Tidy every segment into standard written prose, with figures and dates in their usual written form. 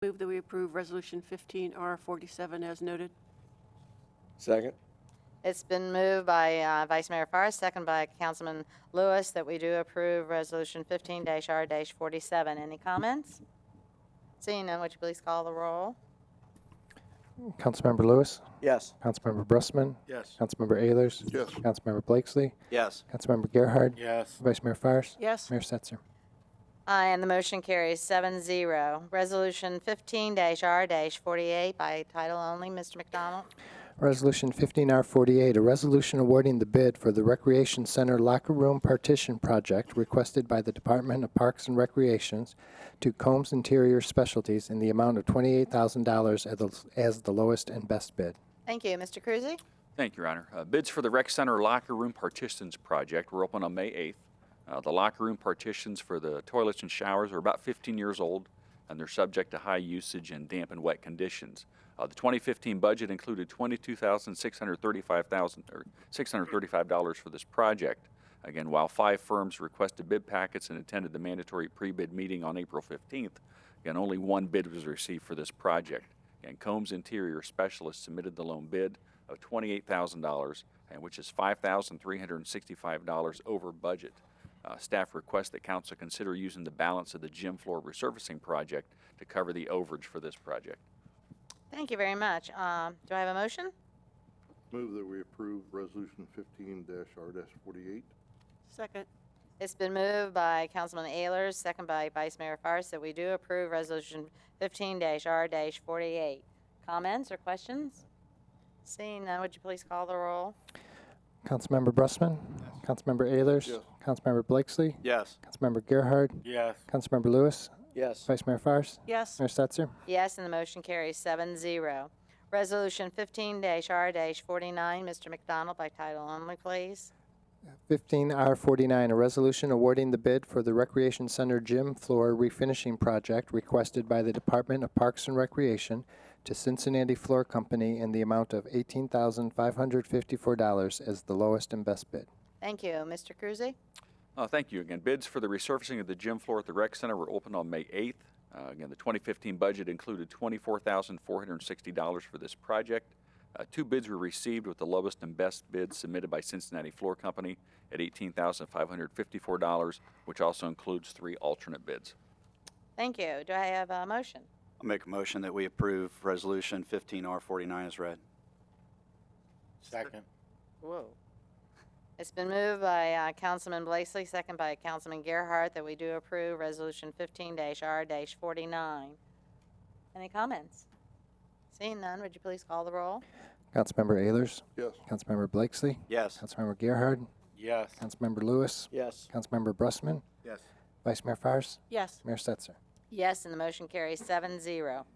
Move that we approve Resolution 15R47 as noted. Second. It's been moved by Vice Mayor Forrest, second by Councilman Lewis, that we do approve Resolution 15-R-47. Any comments? Seeing none, would you please call the roll? Councilmember Lewis, Yes. Councilmember Brusman, Yes. Councilmember Ehlers, Yes. Councilmember Blakesley, Yes. Councilmember Gerhard, Yes. Vice Mayor Fires, Yes. Mayor Setzer. Aye, and the motion carries 7-0. Resolution 15-R-48 by title only. Mr. McDonald? Resolution 15R48, a resolution awarding the bid for the Recreation Center Locker Room Partition Project requested by the Department of Parks and Recreations to Combs Interior Specialties in the amount of $28,000 as the lowest and best bid. Thank you. Mr. Cruzy? Thank you, Your Honor. Bids for the Rec Center Locker Room Partitions Project were open on May 8th. The locker room partitions for the toilets and showers are about 15 years old, and they're subject to high usage and damp and wet conditions. The 2015 budget included $22,635 for this project. Again, while 5 firms requested bid packets and attended the mandatory pre-bid meeting on April 15th, again, only 1 bid was received for this project. And Combs Interior Specialists submitted the loan bid of $28,000, and which is $5,365 over budget. Staff requests that council consider using the balance of the gym floor resurfacing project to cover the overage for this project. Thank you very much. Do I have a motion? Move that we approve Resolution 15-R-48. Second. It's been moved by Councilman Ehlers, second by Vice Mayor Forrest, that we do approve Resolution 15-R-48. Comments or questions? Seeing none, would you please call the roll? Councilmember Brusman, Councilmember Ehlers, Yes. Councilmember Blakesley, Yes. Councilmember Gerhard, Yes. Councilmember Lewis, Yes. Vice Mayor Fires, Yes. Mayor Setzer. Yes, and the motion carries 7-0. Resolution 15-R-49, Mr. McDonald, by title only, please. 15R49, a resolution awarding the bid for the Recreation Center Gym Floor Refinishing Project requested by the Department of Parks and Recreation to Cincinnati Floor Company in the amount of $18,554 as the lowest and best bid. Thank you. Mr. Cruzy? Thank you again. Bids for the resurfacing of the gym floor at the Rec Center were opened on May 8th. Again, the 2015 budget included $24,460 for this project. 2 bids were received, with the lowest and best bid submitted by Cincinnati Floor Company at $18,554, which also includes 3 alternate bids. Thank you. Do I have a motion? I'll make a motion that we approve Resolution 15R49 as read. Second. Whoa. It's been moved by Councilman Blakesley, second by Councilman Gerhart, that we do approve Resolution 15-R-49. Any comments? Seeing none, would you please call the roll? Councilmember Ehlers, Yes. Councilmember Blakesley, Yes. Councilmember Gerhard, Yes. Councilmember Lewis, Yes. Councilmember Brusman, Yes. Vice Mayor Fires, Yes. Mayor Setzer. Yes, and the motion carries 7-0.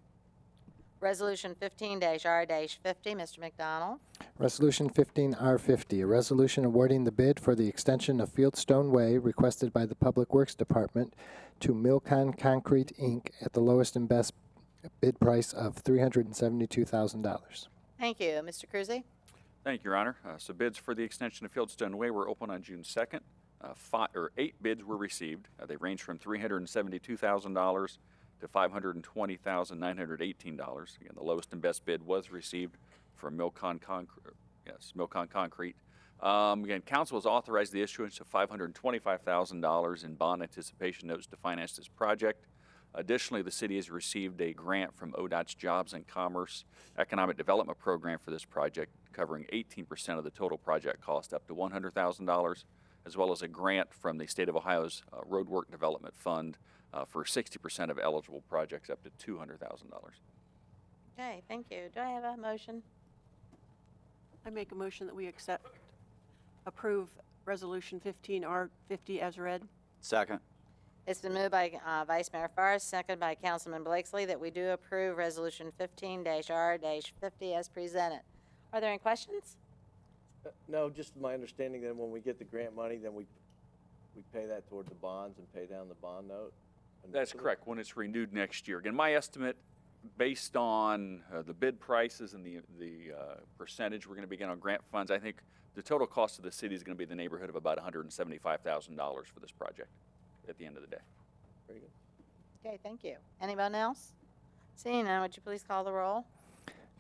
Resolution 15-R-50, Mr. McDonald. Resolution 15R50, a resolution awarding the bid for the extension of Fieldstone Way requested by the Public Works Department to Milcon Concrete, Inc. at the lowest and best bid price of $372,000. Thank you. Mr. Cruzy? Thank you, Your Honor. So bids for the extension of Fieldstone Way were open on June 2nd. 8 bids were received. They range from $372,000 to $520,918. Again, the lowest and best bid was received from Milcon Concrete. Again, council has authorized the issuance of $525,000 in bond anticipation notes to finance this project. Additionally, the city has received a grant from ODOT's Jobs and Commerce Economic Development Program for this project, covering 18% of the total project cost, up to $100,000, as well as a grant from the State of Ohio's Roadwork Development Fund for 60% of eligible projects, up to $200,000. Okay, thank you. Do I have a motion? I make a motion that we approve Resolution 15R50 as read. Second. It's been moved by Vice Mayor Forrest, second by Councilman Blakesley, that we do approve Resolution 15-R-50 as presented. Are there any questions? No, just my understanding that when we get the grant money, then we pay that toward the bonds and pay down the bond note? That's correct, when it's renewed next year. Again, my estimate, based on the bid prices and the percentage we're going to be getting on grant funds, I think the total cost of the city is going to be in the neighborhood of about $175,000 for this project at the end of the day. Very good. Okay, thank you. Anyone else? Seeing none, would you please call the roll?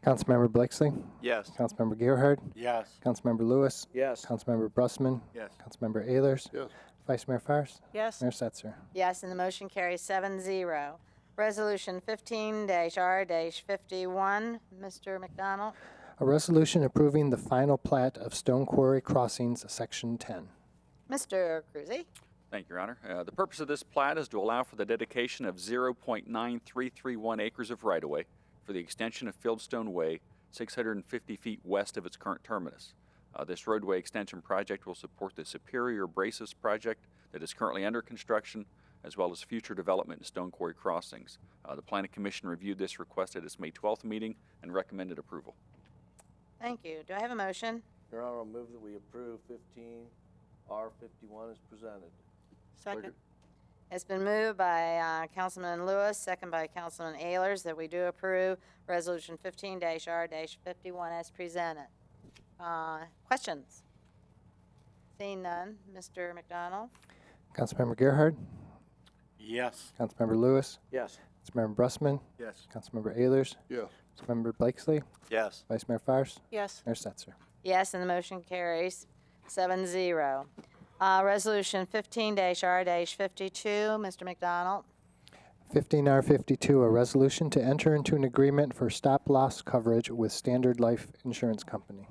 Councilmember Blakeslee, Yes. Councilmember Gerhard, Yes. Councilmember Lewis, Yes. Councilmember Brusman, Yes. Councilmember Ayers, Yes. Vice Mayor Fars, Yes. Mayor Setzer. Yes, and the motion carries 7-0. Resolution 15-R-51, Mr. McDonald. A resolution approving the final plat of Stone Quarry Crossings, Section 10. Mr. Cruzy. Thank you, Your Honor. The purpose of this plat is to allow for the dedication of 0.9331 acres of right-of-way for the extension of Fieldstone Way, 650 feet west of its current terminus. This roadway extension project will support the Superior Braces project that is currently under construction, as well as future development in Stone Quarry Crossings. The Planning Commission reviewed this request at its May 12th meeting and recommended approval. Thank you. Do I have a motion? Your Honor, I'll move that we approve 15R51 as presented. Second. It's been moved by Councilman Lewis, second by Councilman Ayers, that we do approve Resolution 15-R-51 as presented. Questions? Seeing none, Mr. McDonald? Councilmember Gerhard, Yes. Councilmember Lewis, Yes. Councilmember Brusman, Yes. Councilmember Ayers, Yes. Councilmember Blakeslee, Yes. Vice Mayor Fars, Yes. Mayor Setzer. Yes, and the motion carries 7-0. Resolution 15-R-52, Mr. McDonald. 15R52, a resolution to enter into an agreement for stop-loss coverage with Standard Life Insurance Company.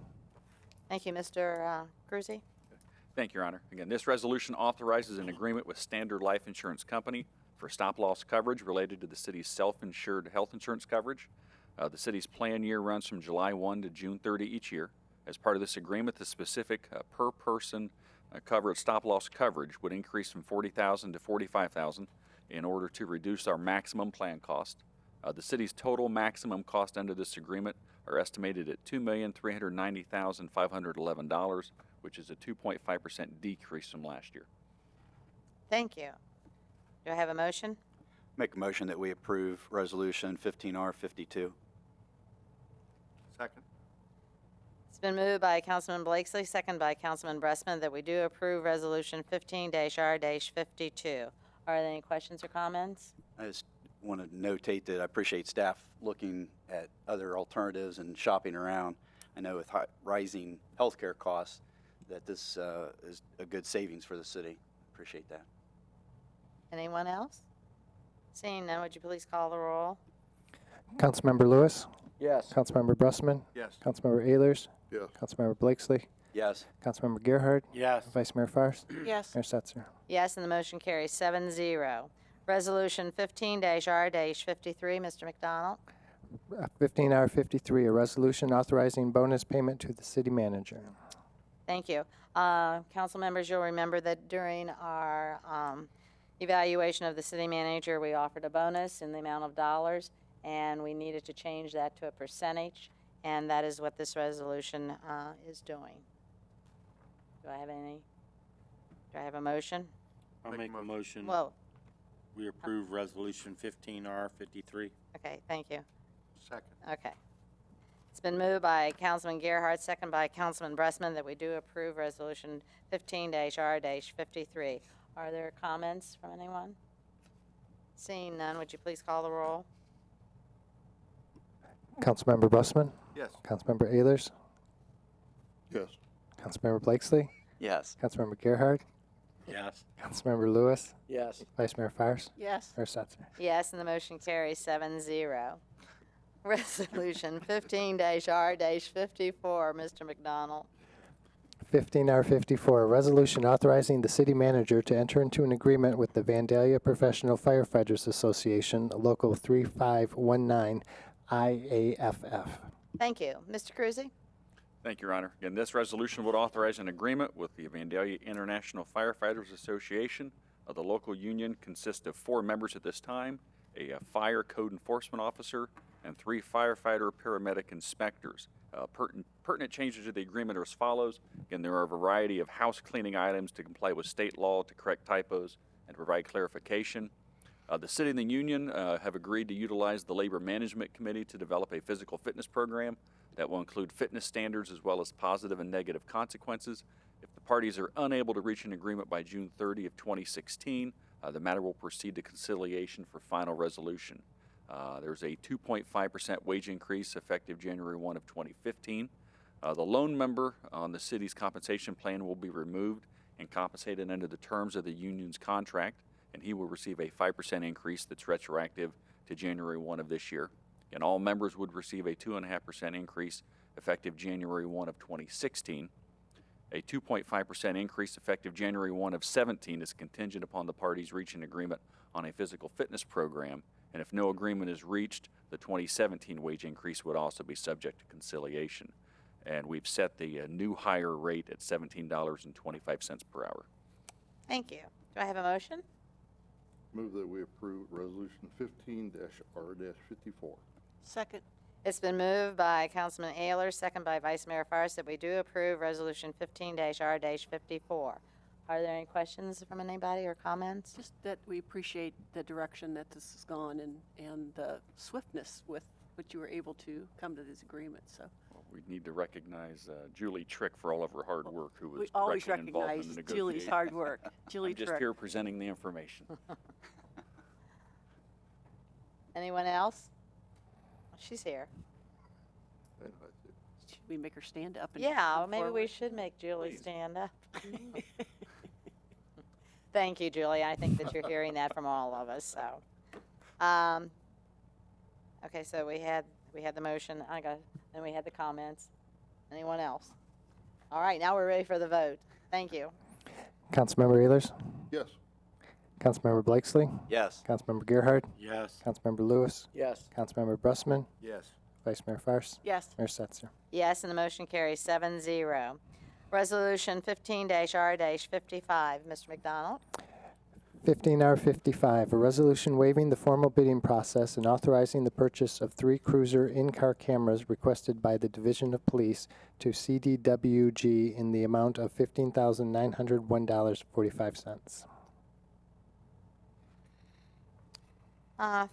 Thank you, Mr. Cruzy. Thank you, Your Honor. Again, this resolution authorizes an agreement with Standard Life Insurance Company for stop-loss coverage related to the city's self-insured health insurance coverage. The city's plan year runs from July 1 to June 30 each year. As part of this agreement, the specific per-person covered stop-loss coverage would increase from $40,000 to $45,000 in order to reduce our maximum plan cost. The city's total maximum cost under this agreement are estimated at $2,390,511, which is a 2.5% decrease from last year. Thank you. Do I have a motion? Make a motion that we approve Resolution 15R52. Second. It's been moved by Councilman Blakeslee, second by Councilman Bressman, that we do approve Resolution 15-R-52. Are there any questions or comments? I just want to notate that I appreciate staff looking at other alternatives and shopping around. I know with rising healthcare costs that this is a good savings for the city. Appreciate that. Anyone else? Seeing none, would you please call the roll? Councilmember Lewis, Yes. Councilmember Brusman, Yes. Councilmember Ayers, Yes. Councilmember Blakeslee, Yes. Councilmember Gerhard, Yes. Vice Mayor Fars, Yes. Mayor Setzer. Yes, and the motion carries 7-0. Resolution 15-R-53, Mr. McDonald. 15R53, a resolution authorizing bonus payment to the city manager. Thank you. Council members, you'll remember that during our evaluation of the city manager, we offered a bonus in the amount of dollars, and we needed to change that to a percentage, and that is what this resolution is doing. Do I have a motion? I'll make a motion. Well, We approve Resolution 15R53. okay, thank you. Second. Okay. It's been moved by Councilman Gerhart, second by Councilman Bressman, that we do approve Resolution 15-R-53. Are there comments from anyone? Seeing none, would you please call the roll? Councilmember Brusman, Yes. Councilmember Ayers, Yes. Councilmember Blakeslee, Yes. Councilmember Gerhard, Yes. Councilmember Lewis, Yes. Vice Mayor Fars, Yes. Mayor Setzer. Yes, and the motion carries 7-0. Resolution 15-R-54, Mr. McDonald. 15R54, a resolution authorizing the city manager to enter into an agreement with the Vandalia Professional Firefighters Association, Local 3519 IAFF. Thank you. Mr. Cruzy? Thank you, Your Honor. Again, this resolution would authorize an agreement with the Vandalia International Firefighters Association. The local union consists of 4 members at this time, a fire code enforcement officer, and 3 firefighter paramedic inspectors. Pertinent changes to the agreement are as follows. Again, there are a variety of house cleaning items to comply with state law to correct typos and provide clarification. The city and the union have agreed to utilize the Labor Management Committee to develop a physical fitness program that will include fitness standards as well as positive and negative consequences. If the parties are unable to reach an agreement by June 30 of 2016, the matter will proceed to conciliation for final resolution. There's a 2.5% wage increase effective January 1 of 2015. The lone member on the city's compensation plan will be removed and compensated under the terms of the union's contract, and he will receive a 5% increase that's retroactive to January 1 of this year. And all members would receive a 2.5% increase effective January 1 of 2016. A 2.5% increase effective January 1 of 17 is contingent upon the parties reaching agreement on a physical fitness program, and if no agreement is reached, the 2017 wage increase would also be subject to conciliation. And we've set the new higher rate at $17.25 per hour. Thank you. Do I have a motion? Move that we approve Resolution 15-R-54. Second. It's been moved by Councilman Ayler, second by Vice Mayor Forrest, that we do approve Resolution 15-R-54. Are there any questions from anybody or comments? Just that we appreciate the direction that this has gone and the swiftness with which you were able to come to these agreements, so. Well, we need to recognize Julie Trick for all of her hard work, who We was always directly involved in the recognize negotiations. Julie's hard work. Julie I'm just Trick. here presenting the information. Anyone else? She's here. Should we make her stand up? And Yeah, come maybe we forward? should make Julie Please. stand up. Thank you, Julie. I think that you're hearing that from all of us, so. Okay, so we had the motion, then we had the comments. Anyone else? All right, now we're ready for the vote. Thank you. Councilmember Ehlers, Yes. Councilmember Blakesley, Yes. Councilmember Gerhard, Yes. Councilmember Lewis, Yes. Councilmember Brusman, Yes. Vice Mayor Farse, Yes. Mayor Setzer. Yes, and the motion carries 7-0. Resolution 15-R-55, Mr. McDonald. 15R55, a resolution waiving the formal bidding process and authorizing the purchase of 3 cruiser in-car cameras requested by the Division of Police to CDWG in the amount of $15,901.45.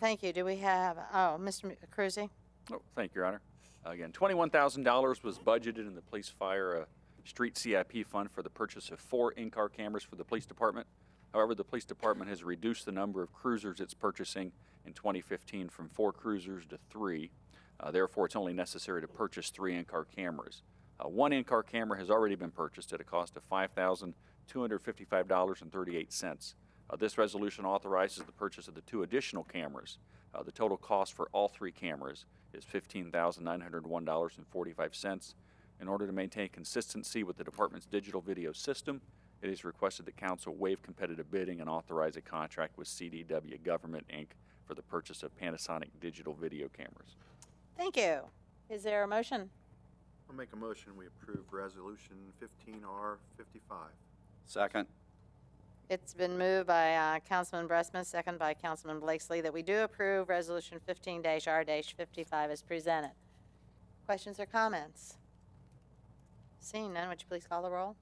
Thank you. Do we have, Mr. Cruzy? Oh, thank you, Your Honor. Again, $21,000 was budgeted in the police fire street CIP fund for the purchase of 4 in-car cameras for the police department. However, the police department has reduced the number of cruisers it's purchasing in 2015 from 4 cruisers to 3. Therefore, it's only necessary to purchase 3 in-car cameras. 1 in-car camera has already been purchased at a cost of $5,255.38. This resolution authorizes the purchase of the 2 additional cameras. The total cost for all 3 cameras is $15,901.45. In order to maintain consistency with the department's digital video system, it is requested that council waive competitive bidding and authorize a contract with CDW Government, Inc. for the purchase of Panasonic digital video cameras. Thank you. Is there a motion? I'll make a motion we approve Resolution 15-R-55. Second. It's been moved by Councilman Bressman, second by Councilman Blakesley, that we do approve Resolution 15-R-55 as presented. Questions or comments? Seeing none, would you please call the roll?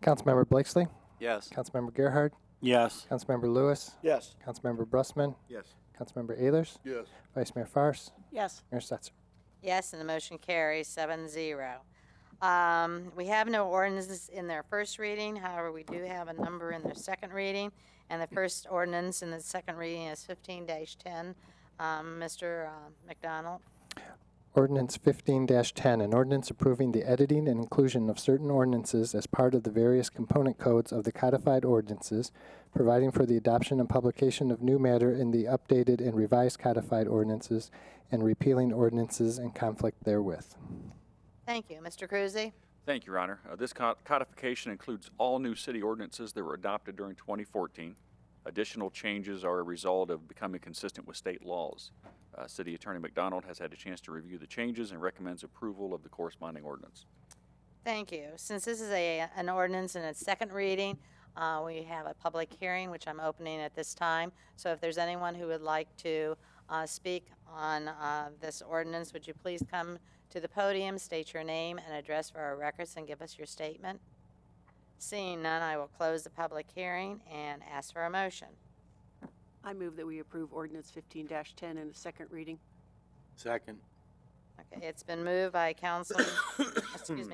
Councilmember Blakesley, Yes. Councilmember Gerhard, Yes. Councilmember Lewis, Yes. Councilmember Brusman, Yes. Councilmember Ehlers, Yes. Vice Mayor Farse, Yes. Mayor Setzer. Yes, and the motion carries 7-0. We have no ordinances in their first reading. However, we do have a number in their second reading. And the first ordinance in the second reading is 15-10. Mr. McDonald? Ordinance 15-10, an ordinance approving the editing and inclusion of certain ordinances as part of the various component codes of the codified ordinances, providing for the adoption and publication of new matter in the updated and revised codified ordinances, and repealing ordinances in conflict therewith. Thank you. Mr. Cruzy? Thank you, Your Honor. This codification includes all new city ordinances that were adopted during 2014. Additional changes are a result of becoming consistent with state laws. City Attorney McDonald has had a chance to review the changes and recommends approval of the corresponding ordinance. Thank you. Since this is an ordinance in its second reading, we have a public hearing, which I'm opening at this time. So if there's anyone who would like to speak on this ordinance, would you please come to the podium, state your name and address for our records, and give us your statement? Seeing none, I will close the public hearing and ask for a motion. I move that we approve ordinance 15-10 in a second reading. Second. Okay, it's been moved by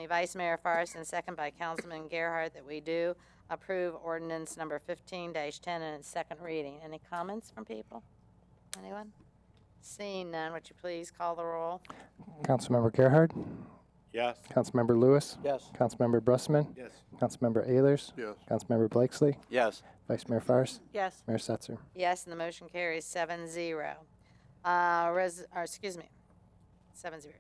Vice Mayor Forrest, and second by Councilman Gerhard, that we do approve ordinance number 15-10 in its second reading. Any comments from people? Anyone? Seeing none, would you please call the roll? Councilmember Gerhard, Yes. Councilmember Lewis, Yes. Councilmember Brusman, Yes. Councilmember Ayers, Yes. Councilmember Blakesley, Yes. Vice Mayor Farris, Yes. Mayor Setzer. Yes, and the motion carries 7-0. Excuse me, 7-0.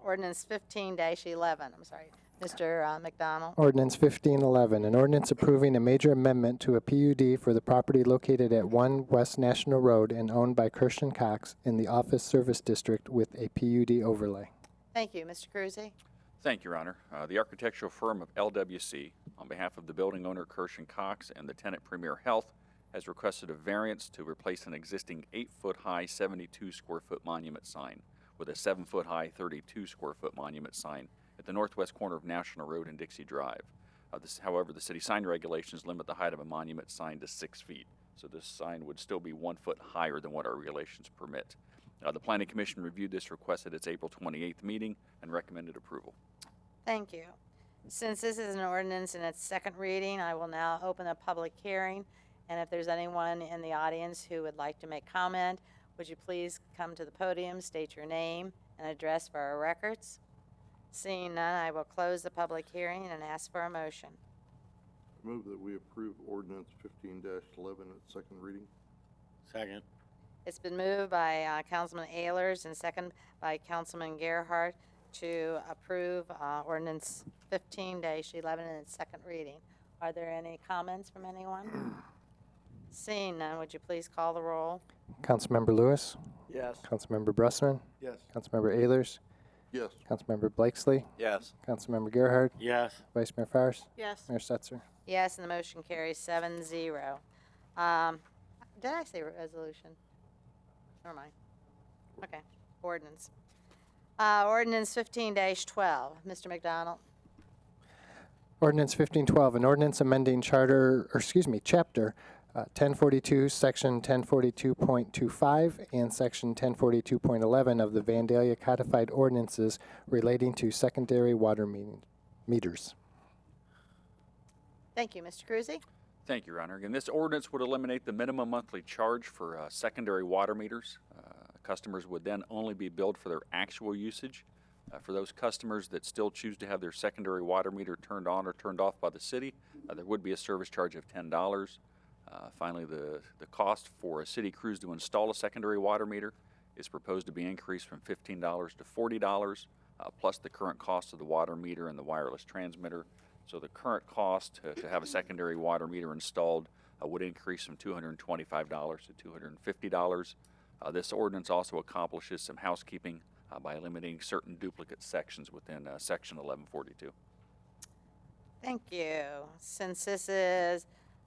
Ordinance 15-11, I'm sorry. Mr. McDonald? Ordinance 1511, an ordinance approving a major amendment to a PUD for the property located at 1 West National Road and owned by Kirsten Cox in the Office Service District with a PUD overlay. Thank you. Mr. Cruzy? Thank you, Your Honor. The architectural firm of LWC, on behalf of the building owner Kirshen Cox and the tenant Premier Health, has requested a variance to replace an existing 8-foot-high, 72-square-foot monument sign with a 7-foot-high, 32-square-foot monument sign at the northwest corner of National Road and Dixie Drive. However, the city sign regulations limit the height of a monument sign to 6 feet, so this sign would still be 1 foot higher than what our regulations permit. The Planning Commission reviewed this request at its April 28th meeting and recommended approval. Thank you. Since this is an ordinance in its second reading, I will now open a public hearing. And if there's anyone in the audience who would like to make comment, would you please come to the podium, state your name and address for our records? Seeing none, I will close the public hearing and ask for a motion. Move that we approve ordinance 15-11 at second reading. Second. It's been moved by Councilman Ayers and second by Councilman Gerhardt to approve ordinance 15-11 in its second reading. Are there any comments from anyone? Seeing none, would you please call the roll? Councilmember Lewis, Yes. Councilmember Brusman, Yes. Councilmember Ayers, Yes. Councilmember Blakesley, Yes. Councilmember Gerhard, Yes. Vice Mayor Farris, Yes. Mayor Setzer. Yes, and the motion carries 7-0. Did I say resolution? Never mind. Okay, ordinance. Ordinance 15-12. Mr. McDonald? Ordinance 1512, an ordinance amending chapter 1042, section 1042.25, and section 1042.11 of the Vandalia Codified Ordinances relating to secondary water meters. Thank you. Mr. Cruzy? Thank you, Your Honor. Again, this ordinance would eliminate the minimum monthly charge for secondary water meters. Customers would then only be billed for their actual usage. For those customers that still choose to have their secondary water meter turned on or turned off by the city, there would be a service charge of $10. Finally, the cost for a city crews to install a secondary water meter is proposed to be increased from $15 to $40, plus the current cost of the water meter and the wireless transmitter. So the current cost to have a secondary water meter installed would increase from $225 to $250. This ordinance also accomplishes some housekeeping by eliminating certain duplicate sections within Section 1142. Thank you. Since this is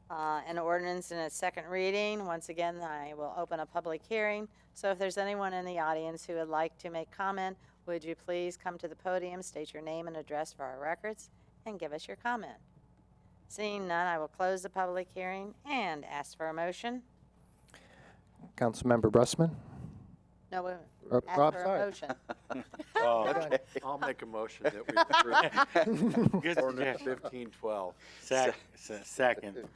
an ordinance in its second reading, once again, I will open a public hearing. So if there's anyone in the audience who would like to make comment, would you please come to the podium, state your name and address for our records, and give us your comment. Seeing none, I will close the public hearing and ask for a motion. Councilmember Brusman? No, Oh, ask I'm for a sorry. motion. Oh, Okay. I'll make a motion that we approve good ordinance suggestion. 15-12. Second.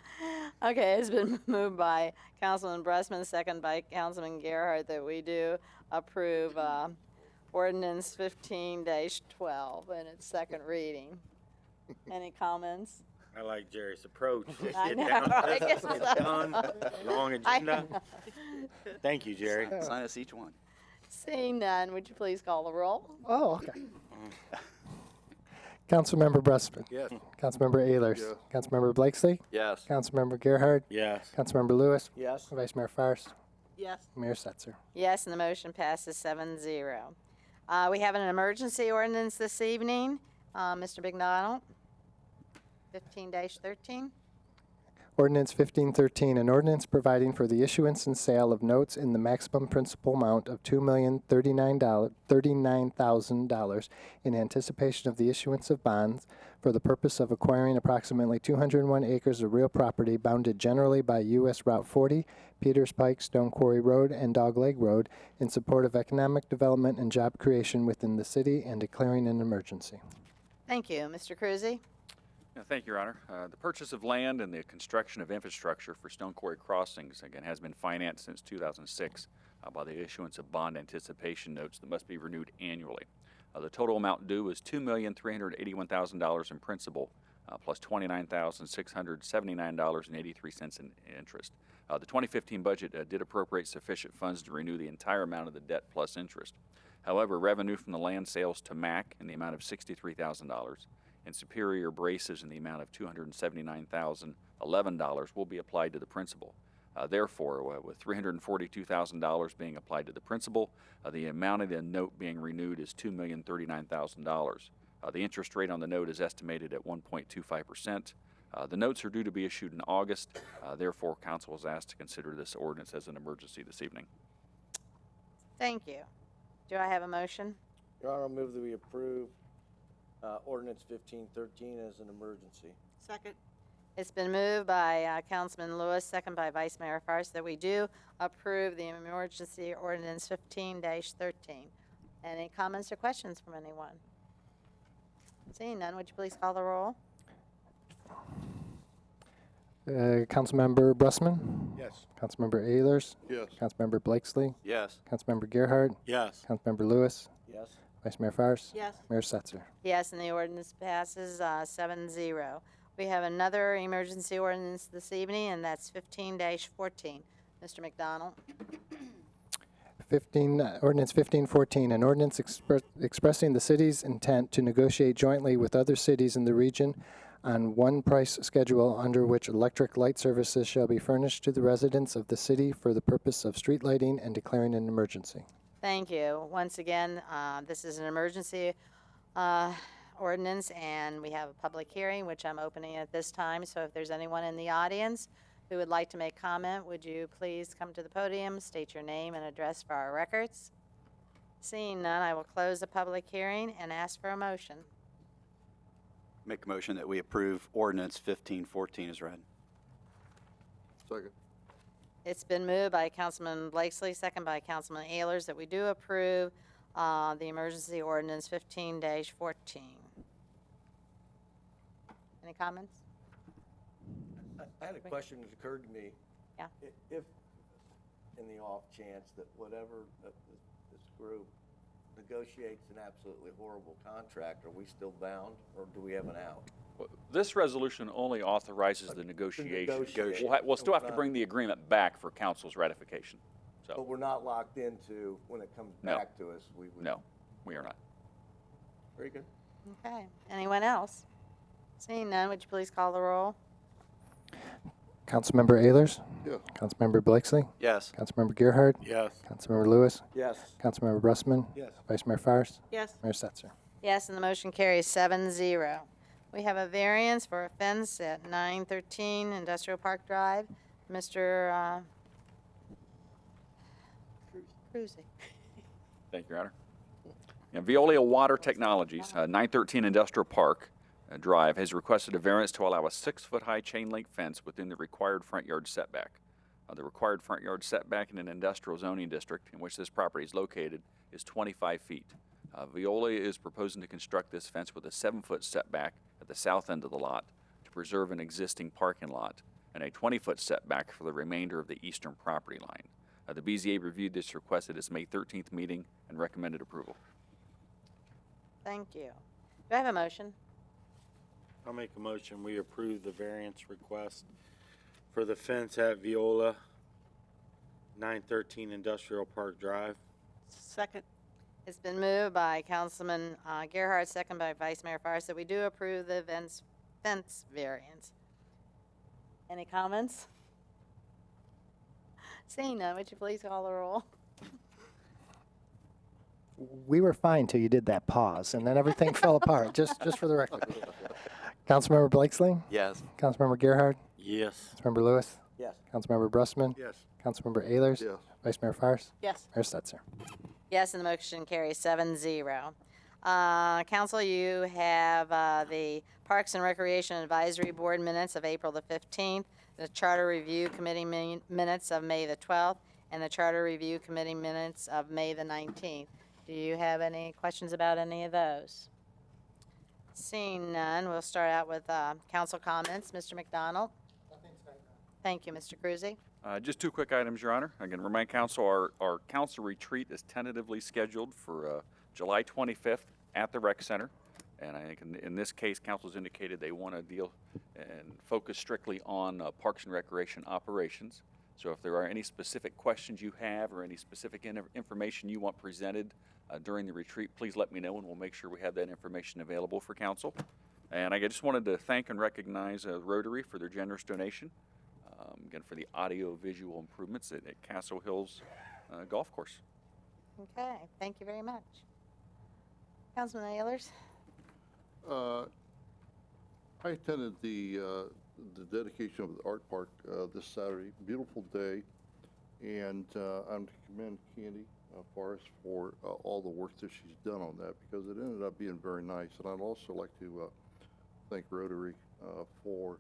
Okay, it's been moved by Councilman Brusman, second by Councilman Gerhardt, that we do approve ordinance 15-12 in its second reading. Any comments? I like Jerry's approach. Just I get know, down to right? business, get done. Long agenda. I- Thank you, Jerry. Sign us each one. Seeing none, would you please call the roll? Oh, okay. Councilmember Brusman, Yes. Councilmember Ayers, Yes. Councilmember Blakesley, Yes. Councilmember Gerhard, Yes. Councilmember Lewis, Yes. Vice Mayor Farris, Yes. Mayor Setzer. Yes, and the motion passes 7-0. We have an emergency ordinance this evening. Mr. McDonald, 15-13. Ordinance 1513, an ordinance providing for the issuance and sale of notes in the maximum principal amount of $2,039,000 in anticipation of the issuance of bonds for the purpose of acquiring approximately 201 acres of real property bounded generally by U.S. Route 40, Peters Pike, Stone Quarry Road, and Dog Leg Road in support of economic development and job creation within the city and declaring an emergency. Thank you. Mr. Cruzy? Yeah, thank you, Your Honor. The purchase of land and the construction of infrastructure for Stone Quarry Crossings, again, has been financed since 2006 by the issuance of bond anticipation notes that must be renewed annually. The total amount due is $2,381,000 in principal, plus $29,679.83 in interest. The 2015 budget did appropriate sufficient funds to renew the entire amount of the debt plus interest. However, revenue from the land sales to MAC in the amount of $63,000 and Superior Braces in the amount of $279,011 will be applied to the principal. Therefore, with $342,000 being applied to the principal, the amount of the note being renewed is $2,039,000. The interest rate on the note is estimated at 1.25%. The notes are due to be issued in August. Therefore, council was asked to consider this ordinance as an emergency this evening. Thank you. Do I have a motion? Your Honor, I move that we approve ordinance 1513 as an emergency. Second. It's been moved by Councilman Lewis, second by Vice Mayor Farsi, that we do approve the emergency ordinance 15-13. Any comments or questions from anyone? Seeing none, would you please call the roll? Councilmember Brusman? Yes. Councilmember Ehlers? Yes. Councilmember Blakesley? Yes. Councilmember Gerhardt? Yes. Councilmember Lewis? Yes. Vice Mayor Farsi? Yes. Mayor Setzer? Yes, and the ordinance passes 7-0. We have another emergency ordinance this evening, and that's 15-14. Mr. McDonald? Ordinance 1514, an ordinance expressing the city's intent to negotiate jointly with other cities in the region on one price schedule under which electric light services shall be furnished to the residents of the city for the purpose of street lighting and declaring an emergency. Thank you. Once again, this is an emergency ordinance, and we have a public hearing, which I'm opening at this time. So if there's anyone in the audience who would like to make comment, would you please come to the podium, state your name and address for our records? Seeing none, I will close the public hearing and ask for a motion. Make a motion that we approve ordinance 1514 as read. Second. It's been moved by Councilman Blakesley, second by Councilman Ehlers, that we do approve the emergency ordinance 15-14. Any comments? I had a question that occurred to me. Yeah. If, in the off chance that whatever this group negotiates an absolutely horrible contract, are we still bound, or do we have an out? Well, this resolution only authorizes the negotiation. negotiation. We'll still have to bring the agreement back for council's ratification. But So, we're not locked into, when it comes No. back to us, we would. no, we are not. Very good. Okay. Anyone else? Seeing none, would you please call the roll? Councilmember Ehlers? Yeah. Councilmember Blakesley? Yes. Councilmember Gerhardt? Yes. Councilmember Lewis? Yes. Councilmember Brusman? Yes. Vice Mayor Farsi? Yes. Mayor Setzer? Yes, and the motion carries 7-0. We have a variance for a fence at 913 Industrial Park Drive. Mr. Cruzy. Thank you, Your Honor. Yeah, Veolia Water Technologies, 913 Industrial Park Drive, has requested a variance to allow a 6-foot-high chain link fence within the required front yard setback. The required front yard setback in an industrial zoning district in which this property is located is 25 feet. Veolia is proposing to construct this fence with a 7-foot setback at the south end of the lot to preserve an existing parking lot and a 20-foot setback for the remainder of the eastern property line. The BZA reviewed this request at its May 13th meeting and recommended approval. Thank you. Do I have a motion? I'll make a motion, we approve the variance request for the fence at Viola, 913 Industrial Park Drive. Second. It's been moved by Councilman Gerhardt, second by Vice Mayor Farsi, that we do approve the fence variance. Any comments? Seeing none, would you please call the roll? We were fine till you did that pause, and then everything fell apart, just for the record. Councilmember Blakesley? Yes. Councilmember Gerhardt? Yes. Councilmember Lewis? Yes. Councilmember Brusman? Yes. Councilmember Ehlers? Yes. Vice Mayor Farsi? Yes. Mayor Setzer? Yes, and the motion carries 7-0. Council, you have the Parks and Recreation Advisory Board minutes of April the 15th, the Charter Review Committee minutes of May the 12th, and the Charter Review Committee minutes of May the 19th. Do you have any questions about any of those? Seeing none, we'll start out with council comments. Mr. McDonald? Thank you, Mr. Cruzy. Just two quick items, Your Honor. Again, remind council, our council retreat is tentatively scheduled for July 25th at the rec center. And I think in this case, council's indicated they want to deal and focus strictly on Parks and Recreation operations. So if there are any specific questions you have or any specific information you want presented during the retreat, please let me know and we'll make sure we have that information available for council. And I just wanted to thank and recognize Rotary for their generous donation, again, for the audio-visual improvements at Castle Hills Golf Course. Okay, thank you very much. Councilman Ayers? I attended the dedication of the art park this Saturday. Beautiful day, and I'm to commend Candy Forrest for all the work that she's done on that, because it ended up being very nice. And I'd also like to thank Rotary for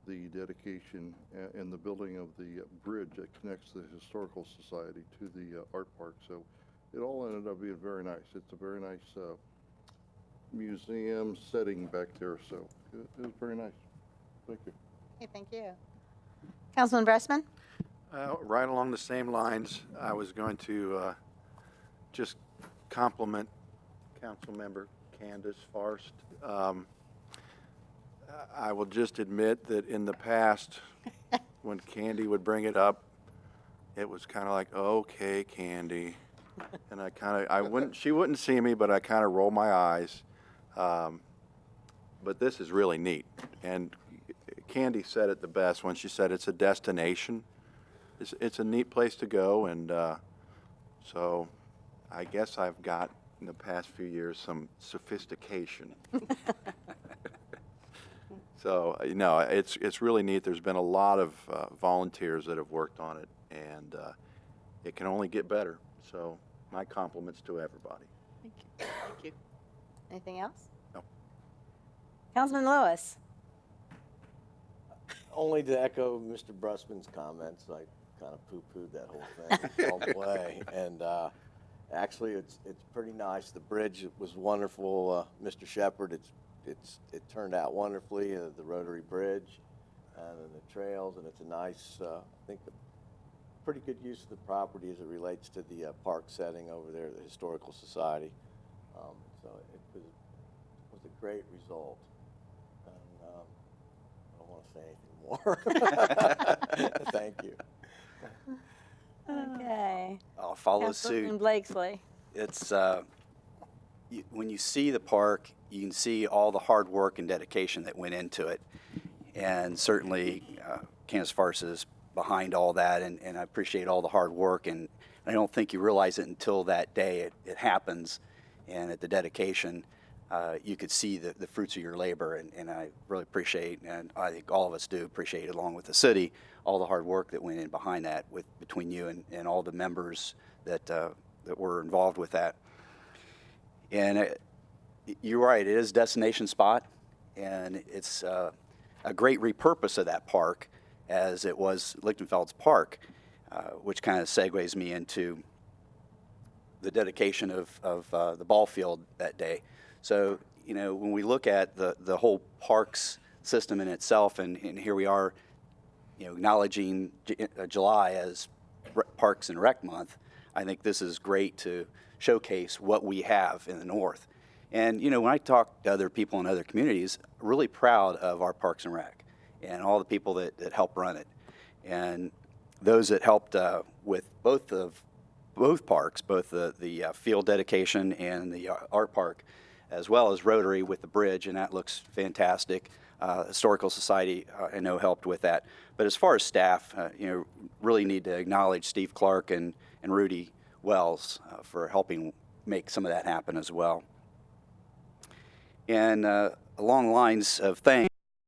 the dedication and the building of the bridge that connects the Historical Society to the art park. So it all ended up being very nice. It's a very nice museum setting back there, so it was very nice. Thank you. Okay, thank you. Councilman Bressman? Right along the same lines, I was going to just compliment Councilmember Candace Forrest. I will just admit that in the past, when Candy would bring it up, it was kind of like, okay, Candy. And she wouldn't see me, but I kind of roll my eyes. But this is really neat. And Candy said it the best when she said it's a destination. It's a neat place to go, and so I guess I've got, in the past few years, some sophistication. So, it's really neat. There's been a lot of volunteers that have worked on it, and it can only get better. So my compliments to everybody. Thank you. Thank you. Anything else? No. Councilman Lewis? Only to echo Mr. Brusman's comments, I kind of poo-pooed that whole thing all the way. And actually, it's pretty nice. The bridge was wonderful, Mr. Shepherd. It turned out wonderfully, the Rotary Bridge and the trails, and it's a nice, I think, a pretty good use of the property as it relates to the park setting over there, the Historical Society. So it was a great result. And I don't want to say anything more. Thank you. Okay. I'll follow Councilman suit. Blakesley? It's when you see the park, you can see all the hard work and dedication that went into it, and certainly Candace Forrest is behind all that, and I appreciate all the hard work, and I don't think you realize it until that day it happens, and at the dedication you could see the fruits of your labor, and I really appreciate, and I think all of us do appreciate, along with the city, all the hard work that went in behind that between you and all the members that were involved with that. And you're right, it is a destination spot, and it's a great repurpose of that park as it was Lichtenfeld's Park, which kind of segues me into the dedication of the ball field that day. So, when we look at the whole parks system in itself, and here we are, acknowledging July as Parks and Rec Month, I think this is great to showcase what we have in the north. And, when I talk to other people in other communities, I'm really proud of our Parks and Rec and all the people that help run it. And those that helped with both parks, both the field dedication and the art park, as well as Rotary with the bridge, and that looks fantastic. Historical Society, I know, helped with that. But as far as staff, really need to acknowledge Steve Clark and Rudy Wells for helping make some of that happen as well. And along the lines of thanks,